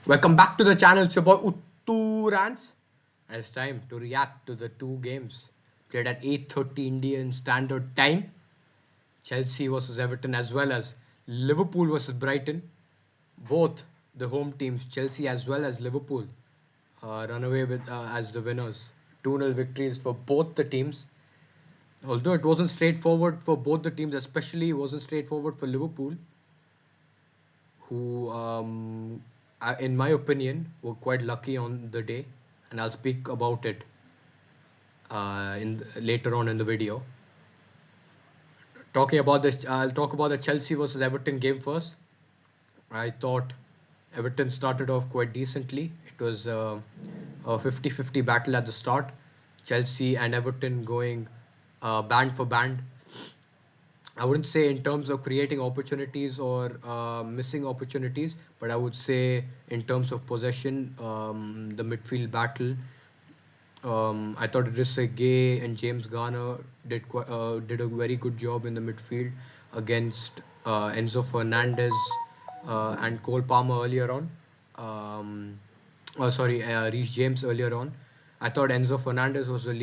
Welcome back to the channel. It's your boy Uttu Rants. And it's time to react to the two games played at 8:30 Indian Standard Time. Chelsea versus Everton as well as Liverpool versus Brighton. Both the home teams, Chelsea as well as Liverpool, run away with as the winners. 2-0 victories for both the teams. Although it wasn't straightforward for both the teams, especially it wasn't straightforward for Liverpool, who, in my opinion, were quite lucky on the day, and I'll speak about it in later on in the video. Talking about this, I'll talk about the Chelsea versus Everton game first. I thought Everton started off quite decently. It was a 50-50 battle at the start. Chelsea and Everton going band for band. I wouldn't say in terms of creating opportunities or missing opportunities, but I would say in terms of possession, the midfield battle. I thought Idrissa Gay and James Garner did a very good job in the midfield against Enzo Fernandez and Cole Palmer earlier on. Reece James earlier on. I thought Enzo Fernandez was a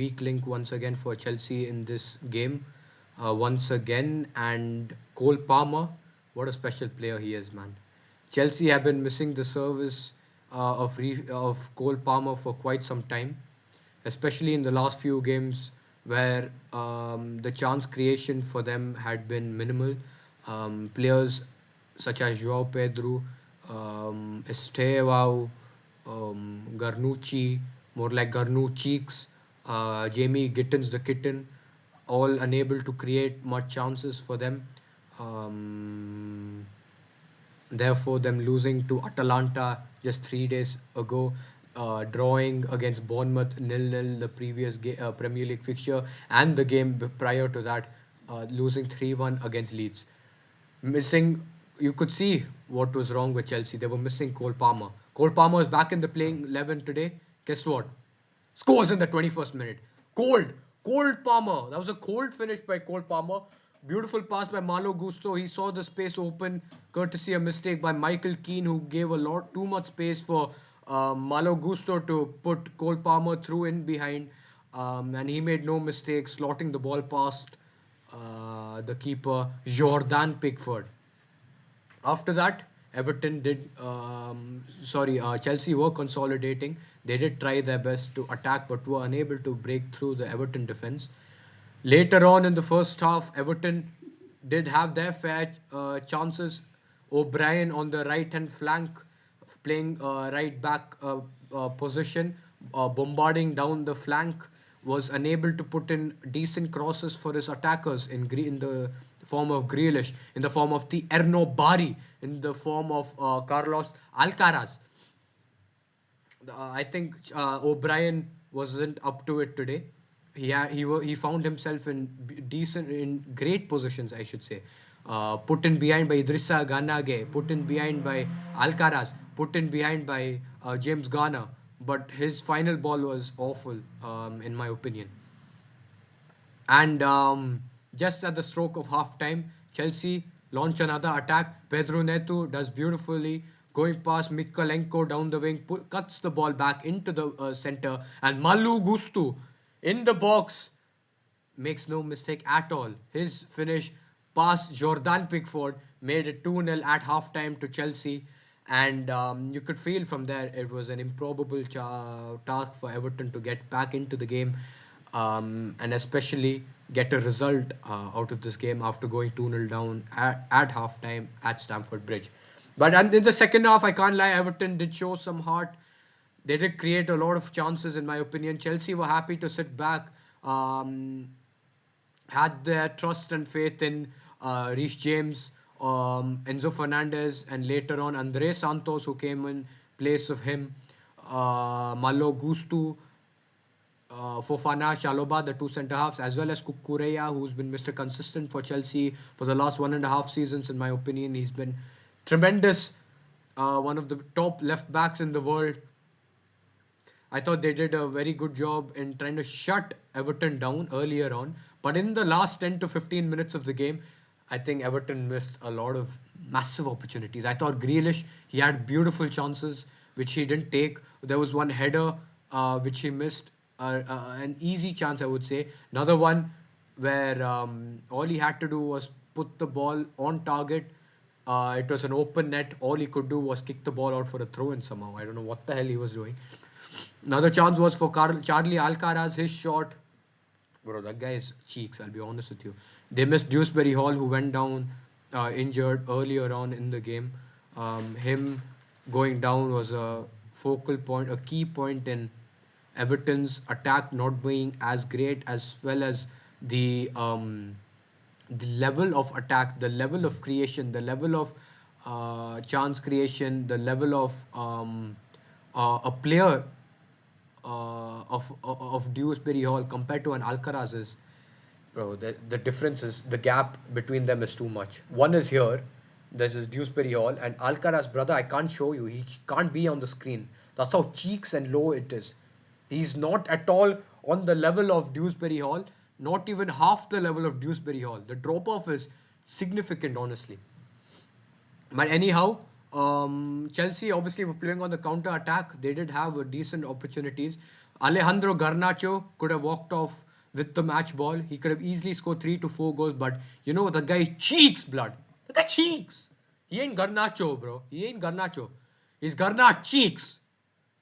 weak link once again for Chelsea in this game. Once again, and Cole Palmer, what a special player he is, man. Chelsea have been missing the service of Cole Palmer for quite some time, especially in the last few games where the chance creation for them had been minimal. Players such as Joao Pedro, Estevao, Garnucci, more like Garnucciks, Jamie Gittins the Kitten, all unable to create much chances for them. Um, Therefore, them losing to Atalanta just 3 days ago, drawing against Bournemouth 0-0 the previous Premier League fixture, and the game prior to that, losing 3-1 against Leeds. Missing, you could see what was wrong with Chelsea. They were missing Cole Palmer. Cole Palmer is back in the playing 11 today. Guess what? Scores in the 21st minute. Cold Palmer. That was a cold finish by Cole Palmer. Beautiful pass by Malo Gusto. He saw the space open, courtesy a mistake by Michael Keane, who gave a lot too much space for Malo Gusto to put Cole Palmer through in behind, and he made no mistake, slotting the ball past the keeper Jordan Pickford. After that, Chelsea were consolidating. They did try their best to attack, but were unable to break through the Everton defense. Later on in the first half, Everton did have their fair chances. O'Brien on the right hand flank, playing right back position, bombarding down the flank, was unable to put in decent crosses for his attackers in the form of Grealish, in the form of the Erno Bari, in the form of Carlos Alcaraz. I think O'Brien wasn't up to it today. He found himself in great positions, I should say. Put in behind by Idrissa Ganage, put in behind by Alcaraz, put in behind by James Garner, but his final ball was awful, in my opinion. And just at the stroke of half time, Chelsea launch another attack. Pedro Neto does beautifully, going past Mikolenko down the wing, cuts the ball back into the center, and Malu Gustu in the box makes no mistake at all. His finish past Jordan Pickford made it 2-0 at halftime to Chelsea. And you could feel from there it was an improbable task for Everton to get back into the game, and especially get a result out of this game after going 2-0 down at halftime at Stamford Bridge. But in the second half, I can't lie, Everton did show some heart. They did create a lot of chances, in my opinion. Chelsea were happy to sit back, had their trust and faith in Reece James, Enzo Fernandez, and later on Andre Santos, who came in place of him, Malo Gustu, Fofana, Shaloba, the two centre halves, as well as Kukureya, who's been Mr. Consistent for Chelsea for the last 1.5 seasons, in my opinion. He's been tremendous, one of the top left backs in the world. I thought they did a very good job in trying to shut Everton down earlier on. But in the last 10 to 15 minutes of the game, I think Everton missed a lot of massive opportunities. I thought Grealish, he had beautiful chances which he didn't take. There was one header which he missed, an easy chance, I would say. Another one where all he had to do was put the ball on target. It was an open net. All he could do was kick the ball out for a throw in somehow. I don't know what the hell he was doing. Another chance was for Charlie Alcaraz, his shot. Bro, that guy is cheeks, I'll be honest with you. They missed Dewsbury Hall, who went down injured earlier on in the game. Him going down was a focal point, a key point in Everton's attack not being as great, as well as the level of attack, the level of creation, the level of chance creation, the level of a player of Dewsbury Hall compared to an Alcaraz is, bro, the difference is, the gap between them is too much. One is here, there's this Dewsbury Hall, and Alcaraz, brother, I can't show you. He can't be on the screen. That's how cheeks and low it is. He's not at all on the level of Dewsbury Hall, not even half the level of Dewsbury Hall. The drop off is significant, honestly. But anyhow, Chelsea obviously were playing on the counter attack. They did have decent opportunities. Alejandro Garnacho could have walked off with the match ball. He could have easily scored 3 to 4 goals. But you know, the guy cheeks, blood. The guy cheeks. He ain't Garnacho, bro. He ain't Garnacho. He's Garnacho cheeks.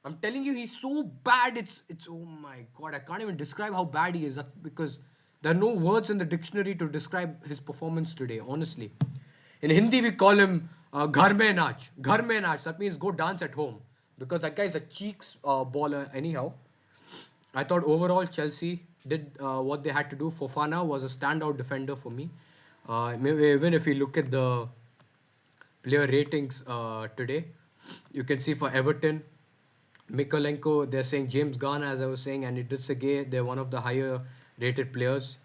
I'm telling you, he's so bad. It's oh my god, I can't even describe how bad he is. Because there are no words in the dictionary to describe his performance today. Honestly, in Hindi we call him ghar mein naach. Ghar mein naach. That means go dance at home. Because that guy is a cheeks baller. Anyhow, I thought overall Chelsea did what they had to do. Fofana was a standout defender for me. Maybe even if you look at the player ratings today, you can see for Everton, Mikolenko, they're saying James Garner, as I was saying, and Idrissa, they're one of the higher rated players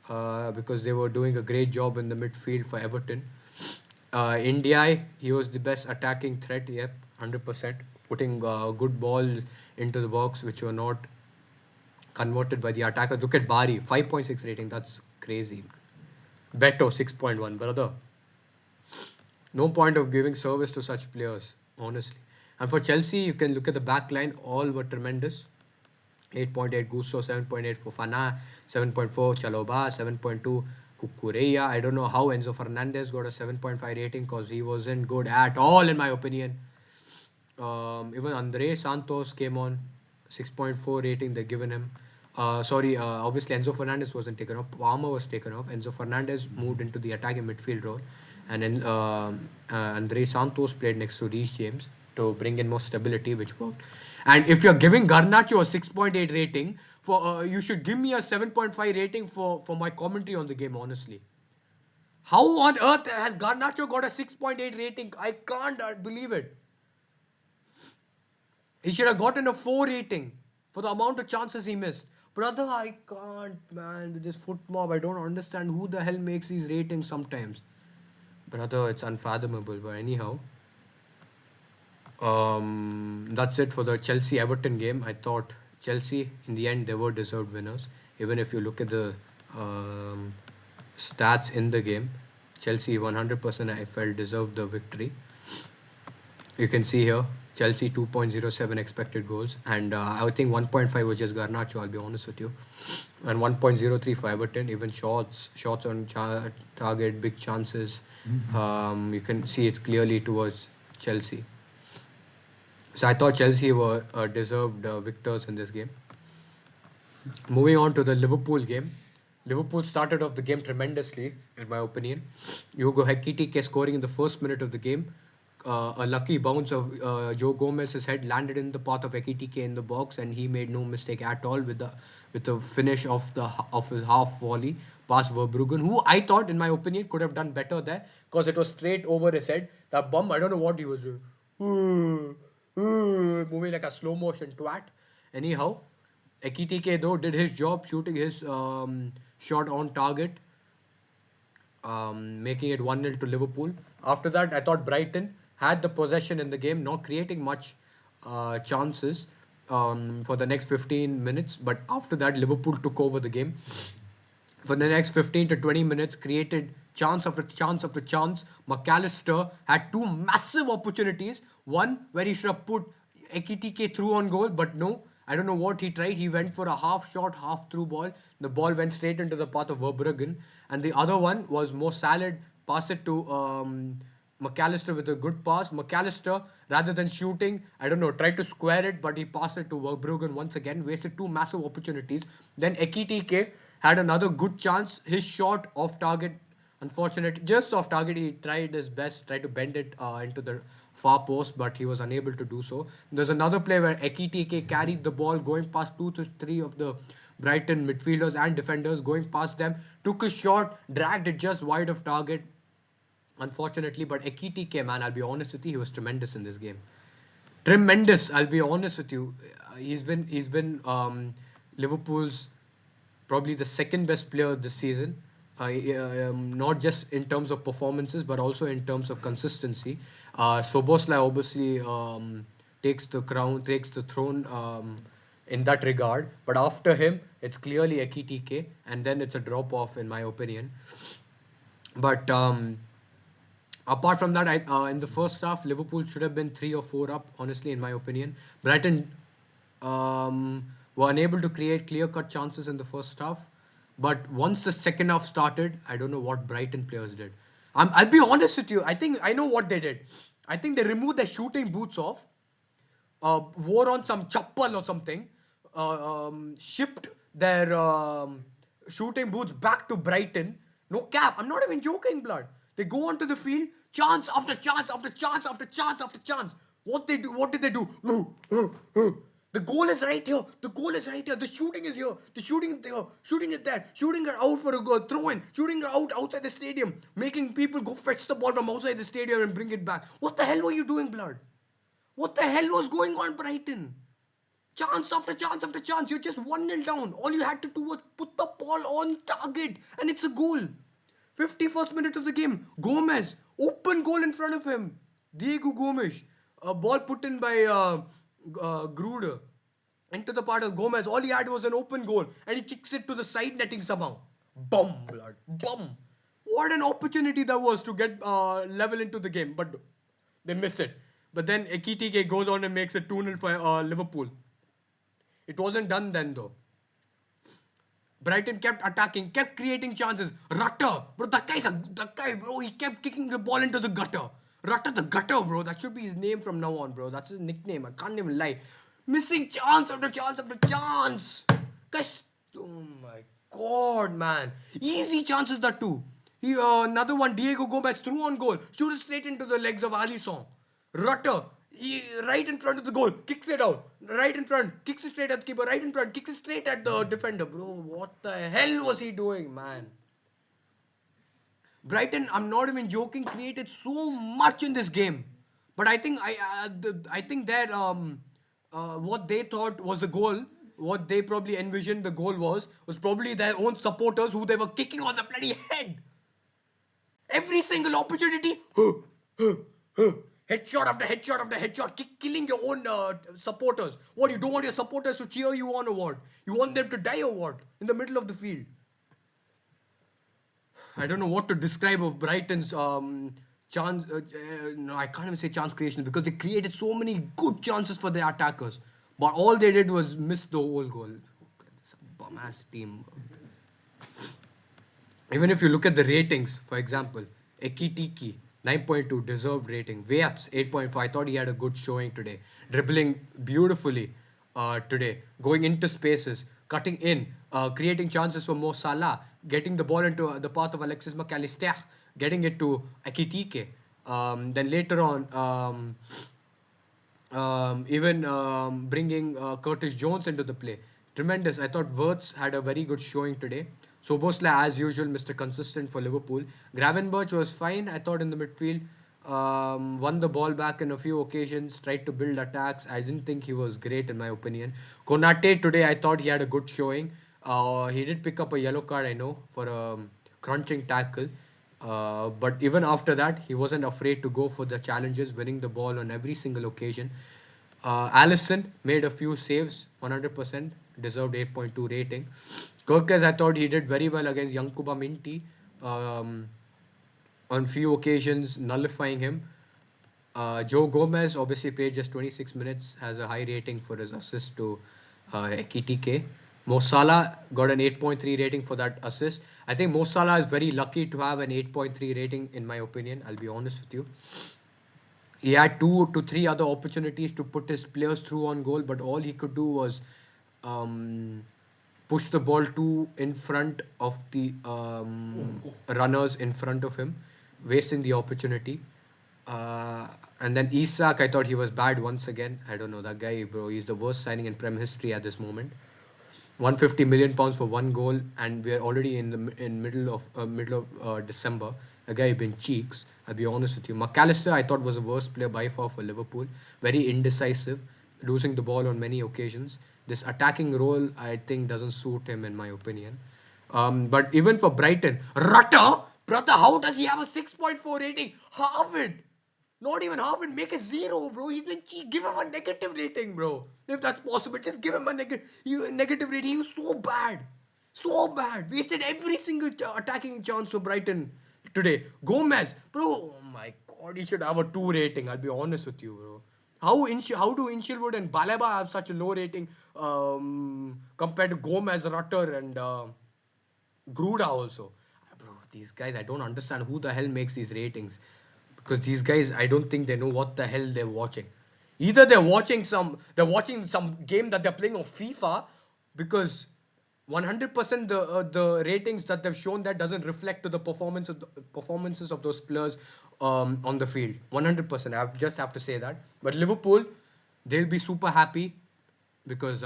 because they were doing a great job in the midfield for Everton. India, he was the best attacking threat, yep, 100%, putting good balls into the box, which were not converted by the attackers. Look at Bari, 5.6 rating, that's crazy. Beto, 6.1, brother. No point of giving service to such players, honestly. And for Chelsea, you can look at the back line. All were tremendous. 8.8 Gusto, 7.8 Fofana, 7.4 Chaloba, 7.2 Kukureya. I don't know how Enzo Fernandez got a 7.5 rating because he wasn't good at all, in my opinion. Even Andre Santos came on, 6.4 rating they're given him. Obviously Enzo Fernandez wasn't taken off. Palmer was taken off. Enzo Fernandez moved into the attacking midfield role. And then Andre Santos played next to Reece James to bring in more stability, which worked. And if you're giving Garnacho a 6.8 rating, you should give me a 7.5 rating for my commentary on the game, honestly. How on earth has Garnacho got a 6.8 rating? I can't believe it. He should have gotten a 4 rating for the amount of chances he missed. Brother, I can't, man, with this foot mob. I don't understand who the hell makes these ratings sometimes. Brother, it's unfathomable. But anyhow, that's it for the Chelsea-Everton game. I thought Chelsea, in the end, they were deserved winners. Even if you look at the stats in the game, Chelsea 100% I felt deserved the victory. You can see here, Chelsea 2.07 expected goals, and I think 1.5 was just Garnacho, I'll be honest with you, and 1.03 for Everton. Even shots on target, big chances. You can see it's clearly towards Chelsea. So I thought Chelsea were deserved victors in this game. Moving on to the Liverpool game. Liverpool started off the game tremendously, in my opinion. Hugo Ekitike scoring in the first minute of the game. A lucky bounce of Joe Gomez's head landed in the path of Ekitike in the box, and he made no mistake at all with the finish of his half volley past Verbruggen, who I thought, in my opinion, could have done better there because it was straight over his head. That bum, I don't know what he was doing. Moving like a slow motion twat. Anyhow, Ekitike though did his job, shooting his shot on target, making it 1-0 to Liverpool. After that, I thought Brighton had the possession in the game, not creating much chances for the next 15 minutes. But after that, Liverpool took over the game. For the next 15 to 20 minutes, created chance after chance after chance. McAllister had two massive opportunities. One where he should have put Ekitike through on goal, but no. I don't know what he tried. He went for a half shot, half through ball. The ball went straight into the path of Verbruggen. And the other one was more salad, pass it to McAllister with a good pass. McAllister, rather than shooting, I don't know, tried to square it, but he passed it to Verbruggen once again, wasted two massive opportunities. Then Ekitike had another good chance. His shot off target, unfortunately, just off target, he tried his best, tried to bend it into the far post, but he was unable to do so. There's another play where Ekitike carried the ball going past 2 to 3 of the Brighton midfielders and defenders, going past them, took a shot, dragged it just wide of target, unfortunately. But Ekitike, man, I'll be honest with you, he was tremendous in this game. Tremendous, I'll be honest with you. He's been Liverpool's probably the second best player this season. Not just in terms of performances, but also in terms of consistency. Soboslai obviously takes the crown, takes the throne in that regard. But after him, it's clearly Ekitike, and then it's a drop off, in my opinion. But apart from that, in the first half, Liverpool should have been 3 or 4 up, honestly, in my opinion. Brighton were unable to create clear-cut chances in the first half. But once the second half started, I don't know what Brighton players did. I'll be honest with you. I think I know what they did. I think they removed their shooting boots off, wore on some chappal or something, shipped their shooting boots back to Brighton. No cap. I'm not even joking, blood. They go onto the field, chance after chance after chance after chance after chance. What they do? What did they do? The goal is right here. The goal is right here. The shooting is here. The shooting is there. Shooting is there. Shooting her out for a goal. Throw in. Shooting her out outside the stadium. Making people go fetch the ball from outside the stadium and bring it back. What the hell were you doing, blood? What the hell was going on, Brighton? Chance after chance after chance. You're just 1-0 down. All you had to do was put the ball on target. And it's a goal. 51st minute of the game. Gomez. Open goal in front of him. Diego Gomes. A ball put in by Gruder into the part of Gomez. All he had was an open goal. And he kicks it to the side netting somehow. Bum, blood. Bum. What an opportunity that was to get level into the game. But they miss it. But then Ekitike goes on and makes it 2-0 for Liverpool. It wasn't done then though. Brighton kept attacking, kept creating chances. Rutter, bro, that guy, bro, he kept kicking the ball into the gutter. Rutter the gutter, bro. That should be his name from now on, bro. That's his nickname. I can't even lie. Missing chance after chance after chance. Guys, oh my god, man. Easy chances that too. Another one, Diego Gomez threw on goal. Shoot it straight into the legs of Alisson. Rutter, right in front of the goal, kicks it out. Right in front, kicks it straight at the keeper. Right in front, kicks it straight at the defender. Bro, what the hell was he doing, man? Brighton, I'm not even joking, created so much in this game. But I think that what they thought was a goal, what they probably envisioned the goal was probably their own supporters who they were kicking on the bloody head. Every single opportunity, headshot after headshot after headshot, killing your own supporters. What, you don't want your supporters to cheer you on or what? You want them to die or what? In the middle of the field. I don't know what to describe of Brighton's chance. No, I can't even say chance creation because they created so many good chances for their attackers. But all they did was miss the whole goal. It's a bum-ass team. Even if you look at the ratings, for example, Ekitike, 9.2, deserved rating. Weats, 8.5. I thought he had a good showing today. Dribbling beautifully today. Going into spaces, cutting in, creating chances for Mo Salah, getting the ball into the path of Alexis McAllister, getting it to Ekitike. Then later on, even bringing Curtis Jones into the play. Tremendous. I thought Wirtz had a very good showing today. Soboslai, as usual, Mr. Consistent for Liverpool. Gravenberch was fine, I thought, in the midfield. Won the ball back in a few occasions, tried to build attacks. I didn't think he was great, in my opinion. Konate, today, I thought he had a good showing. He did pick up a yellow card, I know, for a crunching tackle. But even after that, he wasn't afraid to go for the challenges, winning the ball on every single occasion. Allison made a few saves, 100%, deserved 8.2 rating. Kirkes, I thought he did very well against Yankuba Minty. on few occasions nullifying him. Joe Gomez obviously played just 26 minutes, has a high rating for his assist to Ekitike. Mo Salah got an 8.3 rating for that assist. I think Mo Salah is very lucky to have an 8.3 rating, in my opinion. I'll be honest with you. He had two to three other opportunities to put his players through on goal, but all he could do was um, push the ball too in front of the runners in front of him, wasting the opportunity. And then Isak, I thought he was bad once again. I don't know that guy, bro. He's the worst signing in Prem history at this moment. 150 million pounds for one goal, and we are already in the middle of December. A guy been cheeks. I'll be honest with you. McAllister, I thought was the worst player by far for Liverpool. Very indecisive, losing the ball on many occasions. This attacking role, I think, doesn't suit him, in my opinion. But even for Brighton, Rutter, brother, how does he have a 6.4 rating? Harvard. Not even half and make a zero, bro. He's been cheap. Give him a negative rating, bro. If that's possible, just give him a negative rating. He was so bad. So bad. Wasted every single attacking chance for Brighton today. Gomez, bro. Oh my god, he should have a 2 rating. I'll be honest with you, bro. How do Inchilwood and Baleba have such a low rating compared to Gomez, Rutter, and Gruda also? Bro, these guys, I don't understand who the hell makes these ratings. Because these guys, I don't think they know what the hell they're watching. Either they're watching some game that they're playing on FIFA, because 100% the ratings that they've shown that doesn't reflect to the performances of those players on the field. 100%. I just have to say that. But Liverpool, they'll be super happy because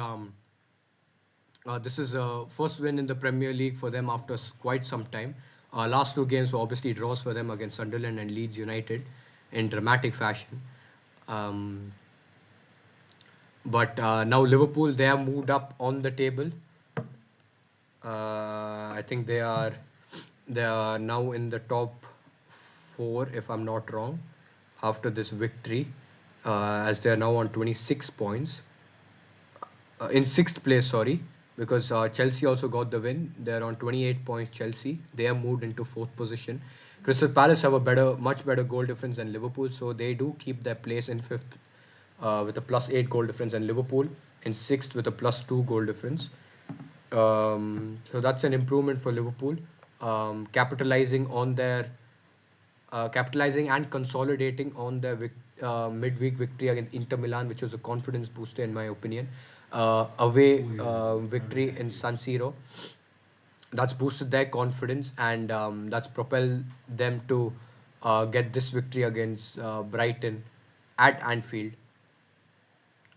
this is a first win in the Premier League for them after quite some time. Last two games were obviously draws for them against Sunderland and Leeds United in dramatic fashion. Um, but now Liverpool, they have moved up on the table. I think they are now in the top four, if I'm not wrong, after this victory, as they are now on 26 points. In sixth place, sorry, because Chelsea also got the win. They're on 28 points. Chelsea, they have moved into fourth position. Crystal Palace have much better goal difference than Liverpool, so they do keep their place in fifth with a +8 goal difference, and Liverpool in sixth with a +2 goal difference. So that's an improvement for Liverpool, capitalizing and consolidating on their midweek victory against Inter Milan, which was a confidence booster in my opinion. Away victory in San Siro, that's boosted their confidence, and that's propelled them to get this victory against Brighton at Anfield.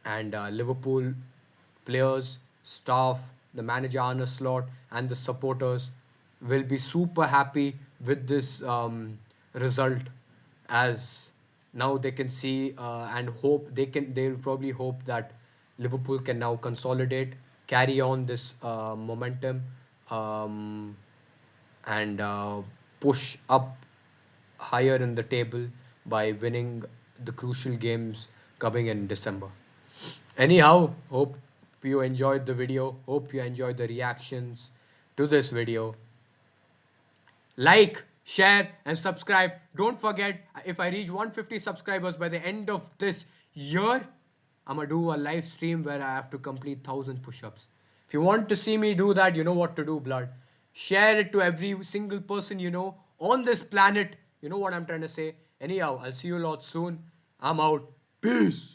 And Liverpool players, staff, the manager Arne Slot, and the supporters will be super happy with this result, as now they can see and hope they'll probably hope that Liverpool can now consolidate, carry on this momentum, um, and push up higher in the table by winning the crucial games coming in December. Anyhow, hope you enjoyed the video. Hope you enjoyed the reactions to this video. Like, share, and subscribe. Don't forget, if I reach 150 subscribers by the end of this year, I'm gonna do a live stream where I have to complete 1,000 push-ups. If you want to see me do that, you know what to do, blood. Share it to every single person you know on this planet. You know what I'm trying to say. Anyhow, I'll see you a lot soon. I'm out. Peace.